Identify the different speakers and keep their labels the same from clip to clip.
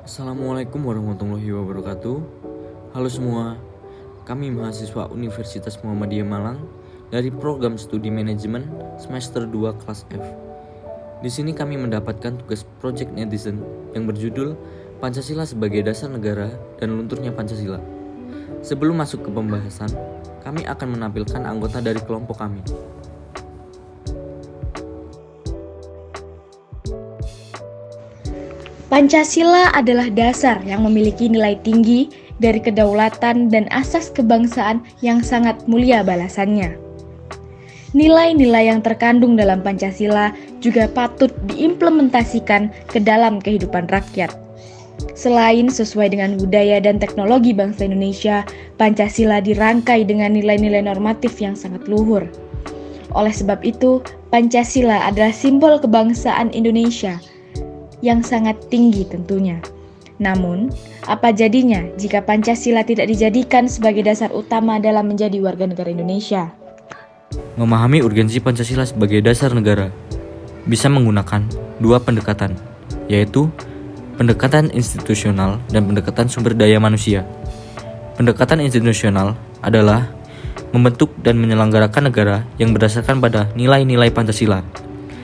Speaker 1: Assalamualaikum warahmatullahi wabarakatuh. Halo semua, kami mahasiswa Universitas Muhammadiyah Malang dari program studi manajemen semester 2 kelas F. Di sini kami mendapatkan tugas Project Netizen yang berjudul Pancasila sebagai Dasar Negara dan Lunturnya Pancasila. Sebelum masuk ke pembahasan, kami akan menampilkan anggota dari kelompok kami.
Speaker 2: Pancasila adalah dasar yang memiliki nilai tinggi dari kedaulatan dan asas kebangsaan yang sangat mulia balasannya. Nilai-nilai yang terkandung dalam Pancasila juga patut diimplementasikan ke dalam kehidupan rakyat. Selain sesuai dengan budaya dan teknologi bangsa Indonesia, Pancasila dirangkai dengan nilai-nilai normatif yang sangat luhur. Oleh sebab itu, Pancasila adalah simbol kebangsaan Indonesia yang sangat tinggi tentunya. Namun, apa jadinya jika Pancasila tidak dijadikan sebagai dasar utama dalam menjadi warga negara Indonesia?
Speaker 1: Memahami urgensi Pancasila sebagai dasar negara bisa menggunakan dua pendekatan, yaitu pendekatan institusional dan pendekatan sumber daya manusia. Pendekatan institusional adalah membentuk dan menyelenggarakan negara yang berdasarkan pada nilai-nilai Pancasila,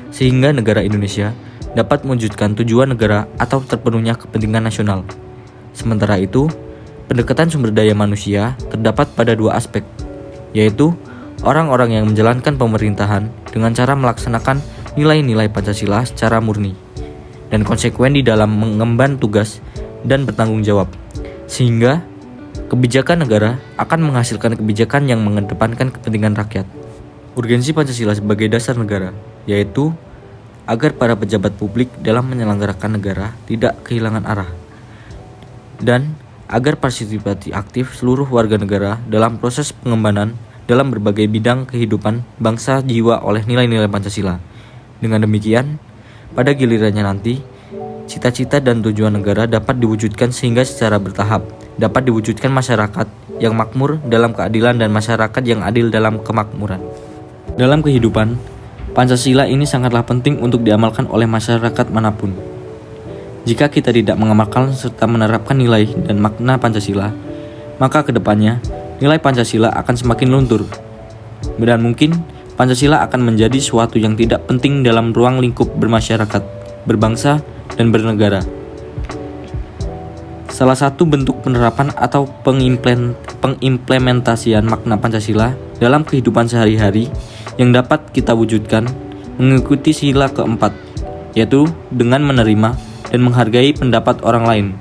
Speaker 1: sehingga negara Indonesia dapat mewujudkan tujuan negara atau terpenuhnya kepentingan nasional. Sementara itu, pendekatan sumber daya manusia terdapat pada dua aspek, yaitu orang-orang yang menjalankan pemerintahan dengan cara melaksanakan nilai-nilai Pancasila secara murni dan konsekuen di dalam mengemban tugas dan bertanggung jawab, sehingga kebijakan negara akan menghasilkan kebijakan yang mengedepankan kepentingan rakyat. Urgensi Pancasila sebagai dasar negara, yaitu agar para pejabat publik dalam menyelenggarakan negara tidak kehilangan arah, dan agar partisipasi aktif seluruh warga negara dalam proses pengembangan dalam berbagai bidang kehidupan bangsa jiwa oleh nilai-nilai Pancasila. Dengan demikian, pada gilirannya nanti, cita-cita dan tujuan negara dapat diwujudkan sehingga secara bertahap dapat diwujudkan masyarakat yang makmur dalam keadilan dan masyarakat yang adil dalam kemakmuran. Dalam kehidupan, Pancasila ini sangatlah penting untuk diamalkan oleh masyarakat manapun. Jika kita tidak mengamalkan serta menerapkan nilai dan makna Pancasila, maka kedepannya nilai Pancasila akan semakin luntur. Dan mungkin Pancasila akan menjadi suatu yang tidak penting dalam ruang lingkup bermasyarakat, berbangsa, dan bernegara. Salah satu bentuk penerapan atau pengimplementasian makna Pancasila dalam kehidupan sehari-hari yang dapat kita wujudkan mengikuti sila keempat, yaitu dengan menerima dan menghargai pendapat orang lain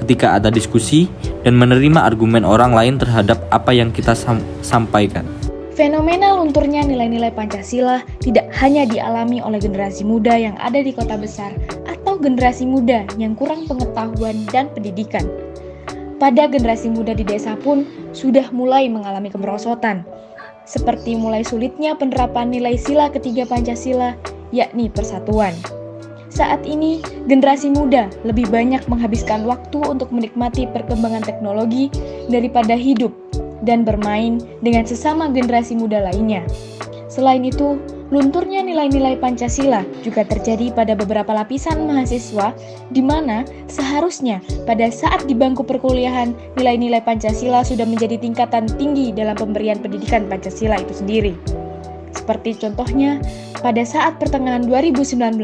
Speaker 1: ketika ada diskusi dan menerima argumen orang lain terhadap apa yang kita sampaikan.
Speaker 2: Fenomena lunturnya nilai-nilai Pancasila tidak hanya dialami oleh generasi muda yang ada di kota besar atau generasi muda yang kurang pengetahuan dan pendidikan. Pada generasi muda di desa pun sudah mulai mengalami kemerosotan, seperti mulai sulitnya penerapan nilai sila ketiga Pancasila, yakni persatuan. Saat ini, generasi muda lebih banyak menghabiskan waktu untuk menikmati perkembangan teknologi daripada hidup dan bermain dengan sesama generasi muda lainnya. Selain itu, lunturnya nilai-nilai Pancasila juga terjadi pada beberapa lapisan mahasiswa, di mana seharusnya pada saat di bangku perkuliahan, nilai-nilai Pancasila sudah menjadi tingkatan tinggi dalam pemberian pendidikan Pancasila itu sendiri. Seperti contohnya, pada saat pertengahan 2019,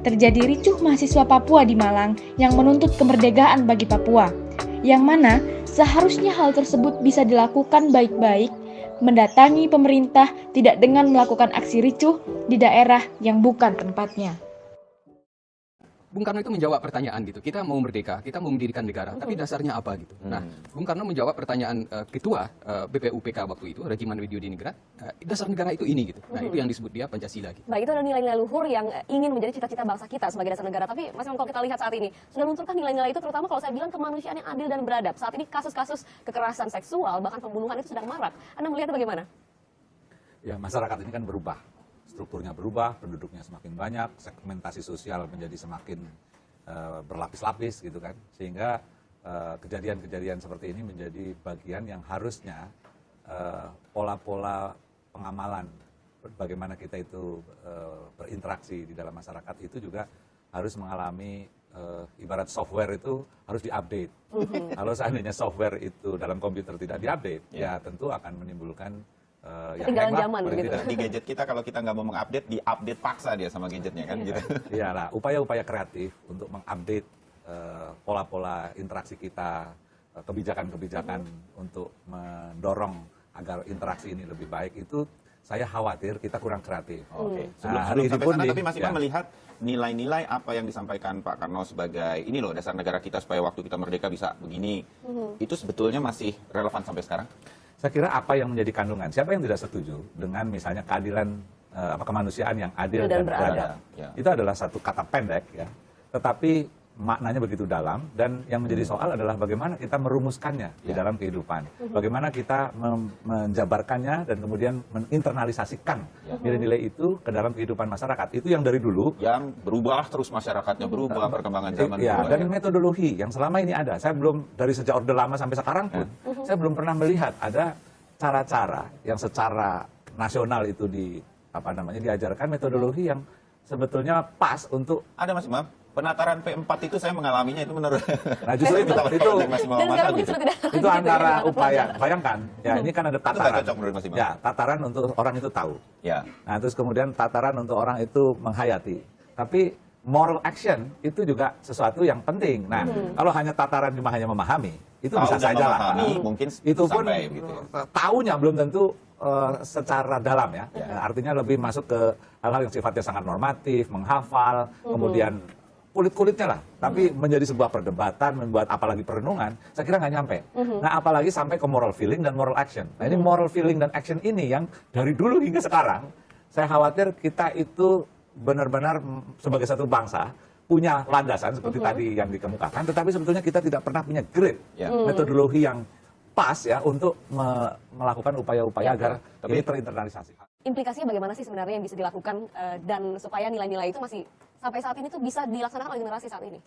Speaker 2: terjadi ricuh mahasiswa Papua di Malang yang menuntut kemerdekaan bagi Papua, yang mana seharusnya hal tersebut bisa dilakukan baik-baik, mendatangi pemerintah tidak dengan melakukan aksi ricuh di daerah yang bukan tempatnya.
Speaker 3: Bung Karno itu menjawab pertanyaan gitu, kita mau merdeka, kita mau mendirikan negara, tapi dasarnya apa gitu. Nah, Bung Karno menjawab pertanyaan ketua BPUPK waktu itu, Regiman Widyodiningrat, dasar negara itu ini gitu. Nah, itu yang disebut dia Pancasila gitu.
Speaker 4: Baik, itu adalah nilai-nilai luhur yang ingin menjadi cita-cita bangsa kita sebagai dasar negara. Tapi Mas Imam, kalau kita lihat saat ini, sudah lunturkan nilai-nilai itu, terutama kalau saya bilang kemanusiaan yang adil dan beradab. Saat ini kasus-kasus kekerasan seksual, bahkan pembunuhan itu sedang marak. Anda melihat bagaimana?
Speaker 5: Ya, masyarakat ini kan berubah. Strukturnya berubah, penduduknya semakin banyak, segmentasi sosial menjadi semakin berlapis-lapis gitu kan, sehingga kejadian-kejadian seperti ini menjadi bagian yang harusnya pola-pola pengamalan bagaimana kita itu berinteraksi di dalam masyarakat itu juga harus mengalami ibarat software itu harus diupdate. Kalau seandainya software itu dalam komputer tidak diupdate, ya tentu akan menimbulkan
Speaker 4: ketinggalan
Speaker 5: hang lah,
Speaker 4: zaman
Speaker 5: paling
Speaker 4: gitu.
Speaker 5: tidak.
Speaker 6: Di gadget kita kalau kita nggak mau mengupdate, diupdate paksa dia sama gadgetnya kan gitu.
Speaker 5: Iya lah, upaya-upaya kreatif untuk mengupdate pola-pola interaksi kita, kebijakan-kebijakan untuk mendorong agar interaksi ini lebih baik itu saya khawatir kita kurang kreatif.
Speaker 6: Oke.
Speaker 5: Nah,
Speaker 6: Sebelum
Speaker 5: hari ini
Speaker 6: sampai
Speaker 5: pun
Speaker 6: sana,
Speaker 5: di-
Speaker 6: tapi Mas
Speaker 5: ya.
Speaker 6: Iman melihat nilai-nilai apa yang disampaikan Pak Karno sebagai ini loh dasar negara kita supaya waktu kita merdeka bisa begini, itu sebetulnya masih relevan sampai sekarang?
Speaker 5: Saya kira apa yang menjadi kandungan? Siapa yang tidak setuju dengan misalnya keadilan kemanusiaan yang adil
Speaker 4: Dan
Speaker 5: dan
Speaker 4: beradab.
Speaker 5: beradab?
Speaker 6: Ya.
Speaker 5: Itu adalah satu kata pendek ya, tetapi maknanya begitu dalam dan yang menjadi soal adalah bagaimana kita merumuskannya di dalam kehidupan. Bagaimana kita menjabarkannya dan kemudian menginternalisasikan nilai-nilai itu ke dalam kehidupan masyarakat. Itu yang dari dulu.
Speaker 6: Yang berubah terus masyarakatnya berubah, perkembangan zaman
Speaker 5: Ya,
Speaker 6: berubah.
Speaker 5: dan metodologi yang selama ini ada. Saya belum dari sejak Orde Lama sampai sekarang pun, saya belum pernah melihat ada cara-cara yang secara nasional itu diajarkan metodologi yang sebetulnya pas untuk.
Speaker 6: Ada Mas Imam, penataran P4 itu saya mengalaminya itu menurut.
Speaker 5: Nah justru itu
Speaker 6: Mas Imam
Speaker 4: Dan
Speaker 6: Mata
Speaker 4: sekarang
Speaker 6: gitu.
Speaker 4: justru tidak
Speaker 5: itu antara upaya. Bayangkan, ya ini kan ada
Speaker 6: nggak
Speaker 5: tataran.
Speaker 6: cocok menurut Mas Imam.
Speaker 5: Ya, tataran untuk orang itu tahu.
Speaker 6: Ya.
Speaker 5: Nah, terus kemudian tataran untuk orang itu menghayati. Tapi moral action itu juga sesuatu yang penting. Nah, kalau hanya tataran cuma hanya memahami, itu
Speaker 6: Tahu
Speaker 5: bisa
Speaker 6: dan
Speaker 5: saja lah.
Speaker 6: memahami, mungkin
Speaker 5: Itu pun
Speaker 6: sampai begitu ya.
Speaker 5: taunya belum tentu secara dalam ya. Artinya lebih masuk ke hal-hal yang sifatnya sangat normatif, menghafal, kemudian kulit-kulitnya lah. Tapi menjadi sebuah perdebatan, membuat apalagi perenungan, saya kira nggak nyampe. Nah, apalagi sampai ke moral feeling dan moral action. Nah, ini moral feeling dan action ini yang dari dulu hingga sekarang, saya khawatir kita itu benar-benar sebagai satu bangsa punya landasan seperti tadi yang dikemukakan, tetapi sebetulnya kita tidak pernah punya grid, metodologi yang pas ya untuk melakukan upaya-upaya agar ini terinternalisasi.
Speaker 4: implikasinya bagaimana sih sebenarnya yang bisa dilakukan dan supaya nilai-nilai itu masih sampai saat ini tuh bisa dilaksanakan oleh generasi saat ini?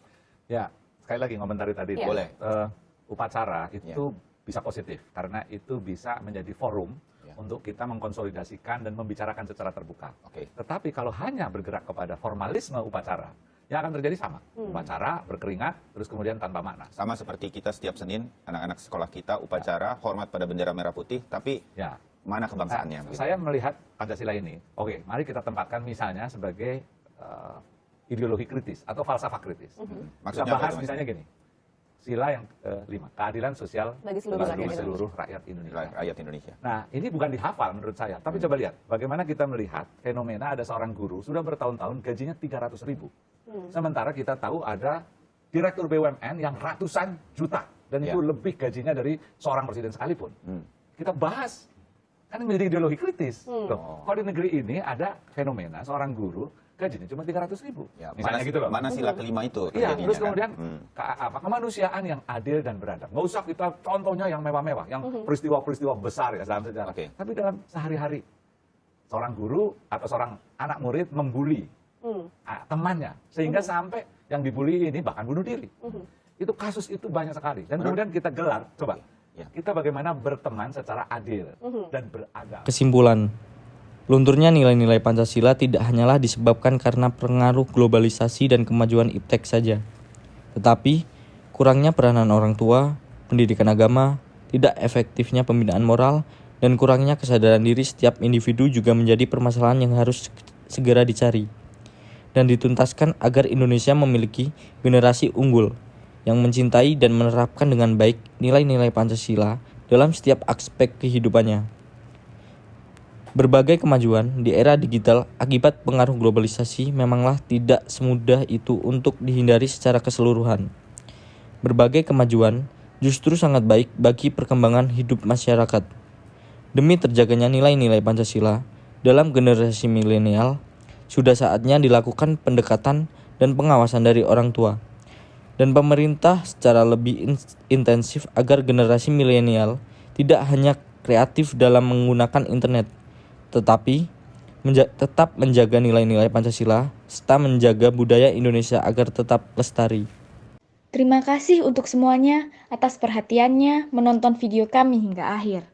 Speaker 5: Ya, sekali lagi ngomentari tadi.
Speaker 4: Ya.
Speaker 6: Boleh.
Speaker 5: Upacara itu bisa positif karena itu bisa menjadi forum untuk kita mengkonsolidasikan dan membicarakan secara terbuka.
Speaker 6: Oke.
Speaker 5: Tetapi kalau hanya bergerak kepada formalisme upacara, yang akan terjadi sama. Upacara, berkeringat, terus kemudian tanpa makna.
Speaker 6: Sama seperti kita setiap Senin, anak-anak sekolah kita upacara hormat pada bendera merah putih, tapi
Speaker 5: Ya.
Speaker 6: mana kebangsaannya?
Speaker 5: Nah,
Speaker 6: begitu?
Speaker 5: saya melihat Pancasila ini, oke, mari kita tempatkan misalnya sebagai ideologi kritis atau falsafah kritis. Kita
Speaker 6: Maksudnya apa
Speaker 5: bahas
Speaker 6: itu, Mas?
Speaker 5: misalnya gini, sila yang kelima, keadilan sosial
Speaker 4: Bagi seluruh rakyat
Speaker 5: seluruh rakyat Indonesia.
Speaker 6: Rakyat Indonesia.
Speaker 5: Nah, ini bukan dihafal menurut saya, tapi coba lihat bagaimana kita melihat fenomena ada seorang guru sudah bertahun-tahun gajinya 300.000. Sementara kita tahu ada direktur BUMN yang ratusan juta dan itu lebih gajinya dari seorang presiden sekalipun. Kita bahas kan menjadi ideologi kritis. Loh, kalau di negeri ini ada fenomena seorang guru gajinya cuma 300.000.
Speaker 6: Ya,
Speaker 5: Misalnya gitu loh.
Speaker 6: Mana sila kelima itu?
Speaker 5: Iya,
Speaker 6: terjadinya,
Speaker 5: terus
Speaker 6: kan?
Speaker 5: kemudian kemanusiaan yang adil dan beradab. Nggak usah kita contohnya yang mewah-mewah, yang peristiwa-peristiwa besar ya dalam sejarah.
Speaker 6: Oke.
Speaker 5: Tapi dalam sehari-hari, seorang guru atau seorang anak murid membuli temannya, sehingga sampai yang dibully ini bahkan bunuh diri. Itu kasus itu banyak sekali. Dan kemudian kita gelar, coba, kita bagaimana berteman secara adil dan beradab.
Speaker 1: Kesimpulan, lunturnya nilai-nilai Pancasila tidak hanyalah disebabkan karena pengaruh globalisasi dan kemajuan iptek saja, tetapi kurangnya peranan orang tua, pendidikan agama, tidak efektifnya pembinaan moral, dan kurangnya kesadaran diri setiap individu juga menjadi permasalahan yang harus segera dicari dan dituntaskan agar Indonesia memiliki generasi unggul yang mencintai dan menerapkan dengan baik nilai-nilai Pancasila dalam setiap aspek kehidupannya. Berbagai kemajuan di era digital akibat pengaruh globalisasi memanglah tidak semudah itu untuk dihindari secara keseluruhan. Berbagai kemajuan justru sangat baik bagi perkembangan hidup masyarakat. Demi terjaganya nilai-nilai Pancasila dalam generasi milenial, sudah saatnya dilakukan pendekatan dan pengawasan dari orang tua dan pemerintah secara lebih intensif agar generasi milenial tidak hanya kreatif dalam menggunakan internet, tetapi tetap menjaga nilai-nilai Pancasila serta menjaga budaya Indonesia agar tetap lestari.
Speaker 2: Terima kasih untuk semuanya atas perhatiannya menonton video kami hingga akhir.